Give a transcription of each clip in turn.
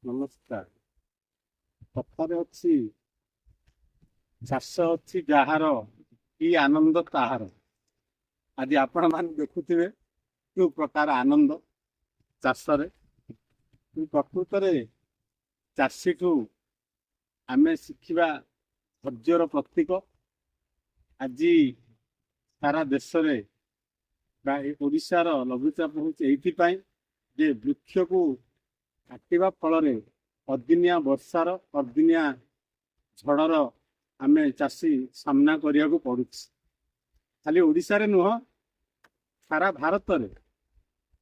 ନମସ୍କାର। କଥାରେ ଅଛି ଚାଷ ଅଛି ଯାହାର କି ଆନନ୍ଦ ତାହାର। ଆଜି ଆପଣ ମାନେ ଦେଖୁଥିବେ କେଉଁ ପ୍ରକାର ଆନନ୍ଦ ଚାଷରେ। ପ୍ରକୃତରେ ଚାଷୀଠୁ ଆମେ ଶିଖିବା ଧୈର୍ଯ୍ୟର ପ୍ରତୀକ। ଆଜି ସାରା ଦେଶରେ ବା ଏ ଓଡ଼ିଶାର ଲଘୁଚାପ ହେଉଛି ଏଇଥିପାଇଁ ଯେ ବୃକ୍ଷକୁ କାଟିବା ଫଳରେ ଅଦିନିଆ ବର୍ଷାର ଅଦିନିଆ ଝଡ଼ର ଆମେ ଚାଷୀ ସାମ୍ନା କରିବାକୁ ପଡୁଛି। ଖାଲି ଓଡ଼ିଶାରେ ନୁହଁ, ସାରା ଭାରତରେ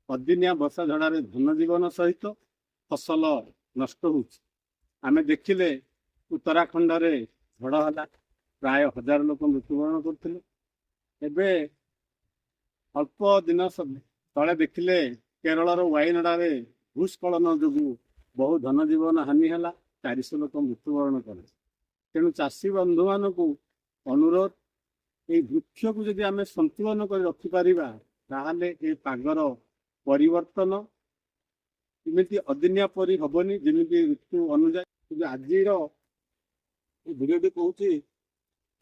ଅଦିନିଆ ବର୍ଷା ଝଡ଼ରେ ଧନଜୀବନ ସହିତ ଫସଲ ନଷ୍ଟ ହେଉଛି। ଆମେ ଦେଖିଲେ ଉତ୍ତରାଖଣ୍ଡରେ ଝଡ଼ ହେଲା, ପ୍ରାୟ 1000 ଲୋକ ମୃତ୍ୟୁବରଣ କରୁଥିଲେ। ଏବେ ଅଳ୍ପ ଦିନ ତଳେ ଦେଖିଲେ କେରଳର ୱାଇନଡାରେ ଭୂସ୍ଖଳନ ଯୋଗୁଁ ବହୁ ଧନଜୀବନ ହାନି ହେଲା, 400 ଲୋକ ମୃତ୍ୟୁବରଣ କଲେ। ତେଣୁ ଚାଷୀ ବନ୍ଧୁମାନଙ୍କୁ ଅନୁରୋଧ, এই ବୃକ୍ଷକୁ ଯଦି ଆମେ ସନ୍ତୁଳନ କରି ରଖିପାରିବା ତାହେଲେ ଏ ପାଗର ପରିବର୍ତ୍ତନ ଏମିତି ଅଦିନିଆ ପରି ହବନି, ଯେମିତି ଋତୁ ଅନୁଯାୟୀ। କିନ୍ତୁ ଆଜିର ଏ ଭିଡ଼ିଓଟି କହୁଛି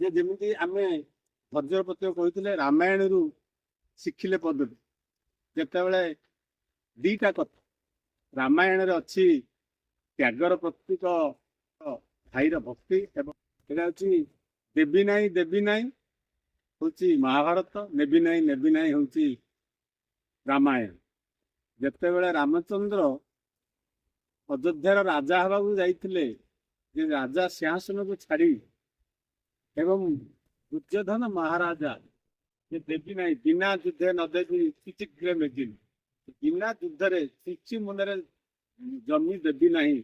ଯେ ଯେମିତି ଆମେ ଧୈର୍ଯ୍ୟ ପ୍ରତ୍ୟୟ କହିଥିଲେ ରାମାୟଣରୁ ଶିଖିଲେ ପଦ୍ଧତି। ଯେତେବେଳେ ଦିଟା କଥା ରାମାୟଣରେ ଅଛି, ତ୍ୟାଗର ପ୍ରତୀକ ଭାଇର ଭକ୍ତି, ଏବଂ ଏଟା ହଉଛି ଦେବୀ ନାହିଁ ଦେବୀ ନାହିଁ ହଉଛି ମହାଭାରତ, ନେବି ନାହିଁ ନେବି ନାହିଁ ହଉଛି ରାମାୟଣ। ଯେତେବେଳେ ରାମଚନ୍ଦ୍ର ଅଯୋଧ୍ୟାର ରାଜା ହେବାକୁ ଯାଇଥିଲେ, ଯେ ରାଜା ସିଂହାସନକୁ ଛାଡ଼ି ଏବଂ ଦୁର୍ଯ୍ୟୋଧନ ମହାରାଜା ଯେ ଦେବି ନାହିଁ, ବିନା ଯୁଦ୍ଧେ ନ ଦେବି ଚିଚିକ୍ରେ ମେଦିନି, ବିନା ଯୁଦ୍ଧରେ କିଛି ମୁନରେ ଜମି ଦେବି ନାହିଁ,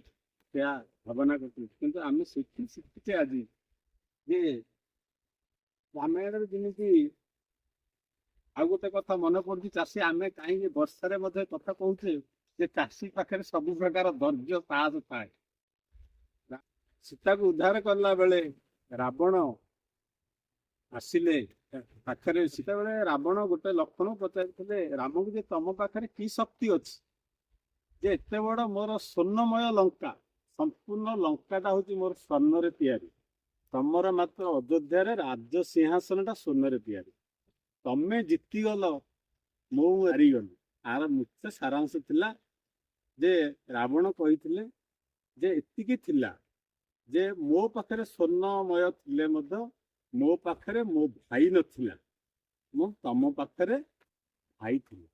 ଏହା ଭାବନା କରୁଥିଲେ। କିନ୍ତୁ ଆମେ ଶିଖିଛେ ଆଜି ଯେ ରାମାୟଣରେ ଯେମିତି। ଆଉ ଗୋଟେ କଥା ମନେ ପଡୁଛି, ଚାଷୀ ଆମେ କାହିଁକି ବର୍ଷାରେ ମଧ୍ୟ କଥା କହୁଛେ ଯେ ଚାଷୀ ପାଖରେ ସବୁ ପ୍ରକାର ଧୈର୍ଯ୍ୟ ସାହସ ଥାଏ। ସୀତାକୁ ଉଦ୍ଧାର କଲା ବେଳେ ରାବଣ ଆସିଲେ ପାଖରେ, ସେତେବେଳେ ରାବଣ ଗୋଟେ ଲକ୍ଷ୍ମଣ ପଚାରିଥିଲେ ରାମକୁ ଯେ ତମ ପାଖରେ କି ଶକ୍ତି ଅଛି ଯେ ଏତେ ବଡ ମୋର ସ୍ୱର୍ଣ୍ଣମୟ ଲଙ୍କା, ସମ୍ପୂର୍ଣ୍ଣ ଲଙ୍କାଟା ହଉଛି ମୋର ସ୍ୱର୍ଣ୍ଣରେ ତିଆରି, ତମର ମାତ୍ର ଅଯୋଧ୍ୟାରେ ରାଜ ସିଂହାସନଟା ସ୍ୱର୍ଣ୍ଣରେ ତିଆରି, ତମେ ଜିତିଗଲ ମୁଁ ହାରିଗଲି। ଆର ମୁଖ୍ୟ ସାରାଂଶ ଥିଲା ଯେ ରାବଣ କହିଥିଲେ ଯେ ଏତିକି ଥିଲା ଯେ ମୋ ପାଖରେ ସ୍ୱର୍ଣ୍ଣମୟ ଥିଲେ ମଧ୍ୟ ମୋ ପାଖରେ ମୋ ଭାଇ ନଥିଲା, ମୁଁ ତମ ପାଖରେ ଭାଇ ଥିଲା,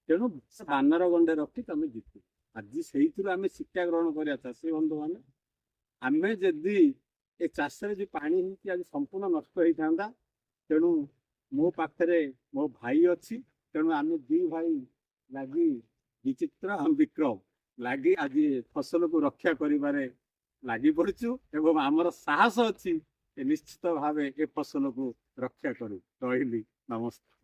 ତେଣୁ ବାନର ଗଣ୍ଡେ ରଖି ତମେ ଜିତିଲ। ଆଜି ସେଇଥିରୁ ଆମେ ଶିକ୍ଷା ଗ୍ରହଣ କରିବା ଚାଷୀ ବନ୍ଧୁମାନେ। ଆମେ ଯଦି ଏ ଚାଷରେ ଯୋଉ ପାଣି ହେଇକି ଆଜି ସମ୍ପୂର୍ଣ୍ଣ ନଷ୍ଟ ହେଇଥାନ୍ତା, ତେଣୁ ମୋ ପାଖରେ ମୋ ଭାଇ ଅଛି, ତେଣୁ ଆମେ ଦି ଭାଇ ଲାଗି ବିଚିତ୍ର ବିକ୍ରମ ଲାଗି ଆଜି ଫସଲକୁ ରକ୍ଷା କରିବାରେ ଲାଗି ପଡିଛୁ, ଏବଂ ଆମର ସାହସ ଅଛି ନିଶ୍ଚିତ ଭାବେ ଏ ଫସଲକୁ ରକ୍ଷା କରୁ। ରହିଲି, ନମସ୍କାର।